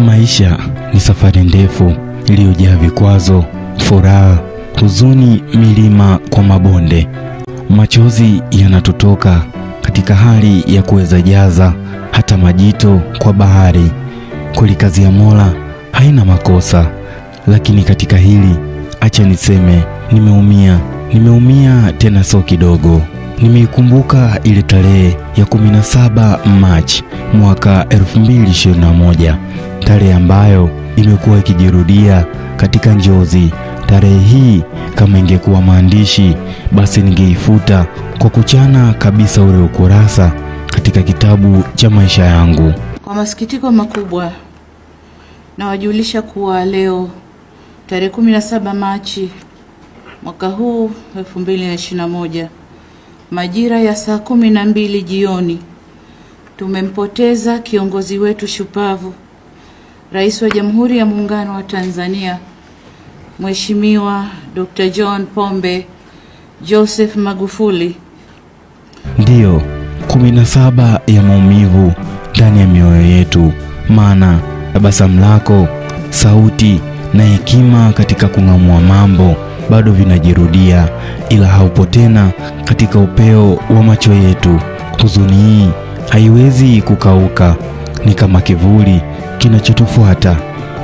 Maisha ni safari ndefu iliyojaa vikwazo, furaha, huzuni, milima kwa mabonde. Machozi yanatutoka katika hali ya kuweza jaza hata majito kwa bahari. Kweli kazi ya Mola haina makosa, lakini katika hili acha niseme nimeumia tena sio kidogo. Nimeikumbuka ile tarehe ya 17 Machi mwaka 2021, tarehe ambayo imekuwa ikijirudia katika njozi. Tarehe hii kama ingekuwa maandishi, basi ningeifuta kwa kuchana kabisa ule ukurasa katika kitabu cha maisha yangu. Kwa masikitiko makubwa nawajulisha kuwa leo tarehe 17 Machi mwaka huu 2021, majira ya saa 12 jioni, tumempoteza kiongozi wetu shupavu, Rais wa Jamhuri ya Muungano wa Tanzania, Mheshimiwa Dr. John Pombe Joseph Magufuli. Ndiyo 17 ya maumivu ndani ya mioyo yetu, maana tabasamu lako, sauti na hekima katika kung'amua mambo bado vinajirudia, ila haupo tena katika upeo wa macho yetu. Huzuni hii haiwezi kukauka, ni kama kivuli kinachotufuata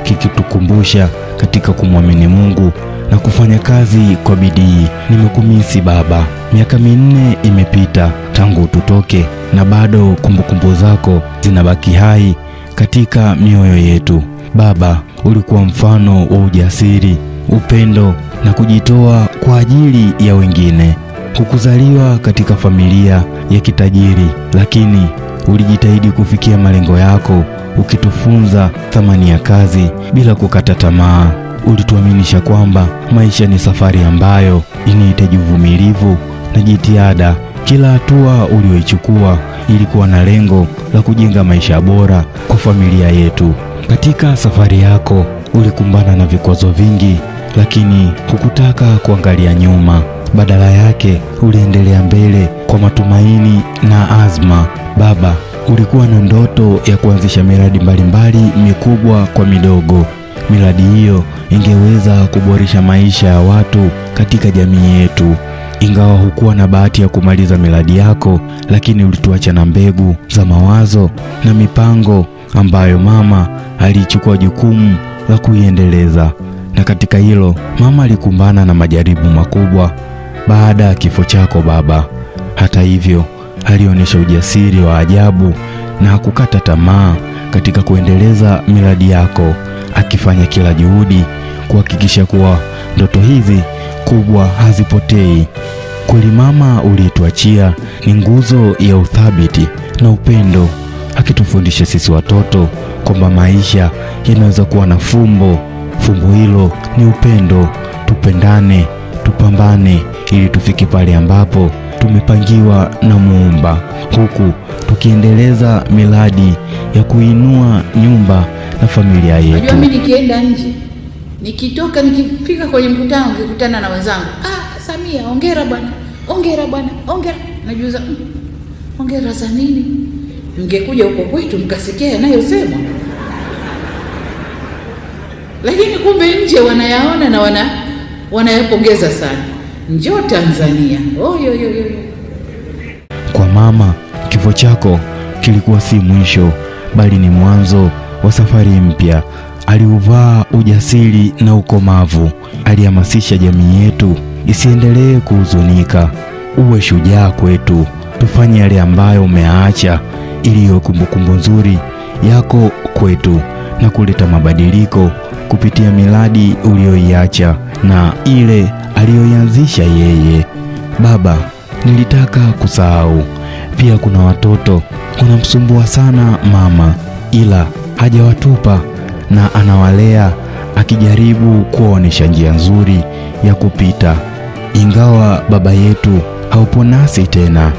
kikitukumbusha katika kumwamini Mungu na kufanya kazi kwa bidii. Nimekumisi baba, miaka 4 imepita tangu tutoke, na bado kumbukumbu zako zinabaki hai katika mioyo yetu. Baba, ulikuwa mfano wa ujasiri, upendo na kujitoa kwa ajili ya wengine. Hukuzaliwa katika familia ya kitajiri, lakini ulijitahidi kufikia malengo yako, ukitufunza thamani ya kazi bila kukata tamaa. Ulituaminisha kwamba maisha ni safari ambayo inahitaji uvumilivu na jitihada. Kila hatua uliyoichukua ilikuwa na lengo la kujenga maisha bora kwa familia yetu. Katika safari yako ulikumbana na vikwazo vingi, lakini hukutaka kuangalia nyuma. Badala yake uliendelea mbele kwa matumaini na azma. Baba, ulikuwa na ndoto ya kuanzisha miradi mbalimbali mikubwa kwa midogo. Miradi hiyo ingeweza kuboresha maisha ya watu katika jamii yetu. Ingawa hukuwa na bahati ya kumaliza miradi yako, lakini ulituacha na mbegu za mawazo na mipango ambayo mama alichukua jukumu la kuiendeleza. Na katika hilo mama alikumbana na majaribu makubwa baada ya kifo chako baba. Hata hivyo, alionyesha ujasiri wa ajabu na hakukata tamaa katika kuendeleza miradi yako, akifanya kila juhudi kuhakikisha kuwa ndoto hizi kubwa hazipotei. Kweli mama ulituachia ni nguzo ya uthabiti na upendo, akitufundisha sisi watoto kwamba maisha yanaweza kuwa na fumbo. Fumbo hilo ni upendo. Tupendane, tupambane ili tufike pale ambapo tumepangiwa na Muumba, huku tukiendeleza miradi ya kuinua nyumba na familia yetu. Unajua mimi nikienda nje, nikitoka nikifika kwenye mkutano nikikutana na wenzangu, Samia, hongera bwana, hongera bwana, hongera. Najuza, hongera za nini? Mngekuja huko kwetu mkasikia yanayosema. Lakini kumbe nje wanayaona na wanayapongeza sana. Njoo Tanzania. Kwa mama, kifo chako kilikuwa si mwisho, bali ni mwanzo wa safari mpya. Aliuvaa ujasiri na ukomavu. Alihamasisha jamii yetu isiendelee kuhuzunika. Uwe shujaa kwetu, tufanye yale ambayo umeacha, ili iwe kumbukumbu nzuri yako kwetu na kuleta mabadiliko kupitia miradi uliyoiacha na ile aliyoianzisha yeye. Baba, nilitaka kusahau pia kuna watoto wanamsumbua sana mama, ila hajawatupa na anawalea, akijaribu kuonesha njia nzuri ya kupita. Ingawa baba yetu haupo nasi tena,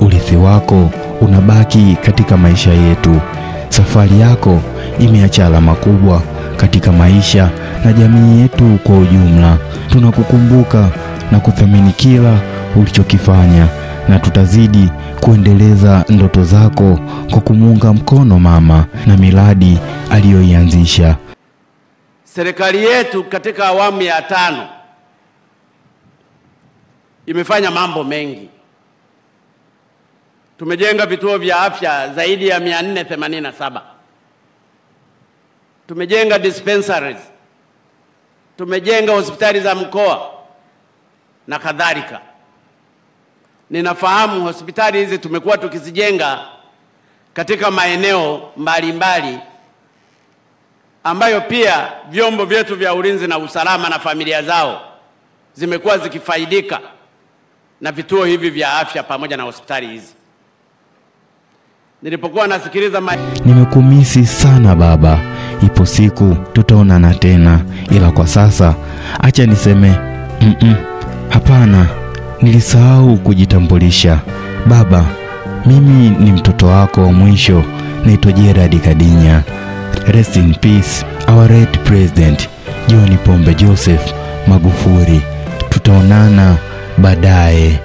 urithi wako unabaki katika maisha yetu. Safari yako imeacha alama kubwa katika maisha na jamii yetu kwa ujumla. Tunakukumbuka na kuthamini kila ulichokifanya, na tutazidi kuendeleza ndoto zako kwa kumuunga mkono mama na miradi aliyoianzisha. Serikali yetu katika awamu ya 5 imefanya mambo mengi. Tumejenga vituo vya afya zaidi ya 487. Tumejenga dispensaries. Tumejenga hospitali za mkoa na kadhalika. Ninafahamu hospitali hizi tumekuwa tukizijenga katika maeneo mbalimbali ambayo pia vyombo vyetu vya ulinzi na usalama na familia zao zimekuwa zikifaidika na vituo hivi vya afya pamoja na hospitali hizi. Nilipokuwa nasikiliza Nimekumisi sana baba. Ipo siku tutaonana tena, ila kwa sasa acha niseme hapana, nilisahau kujitambulisha. Baba, mimi ni mtoto wako wa mwisho, naitwa Gerard Kadinya. Rest in peace our late president John Pombe Joseph Magufuli. Tutaonana baadaye.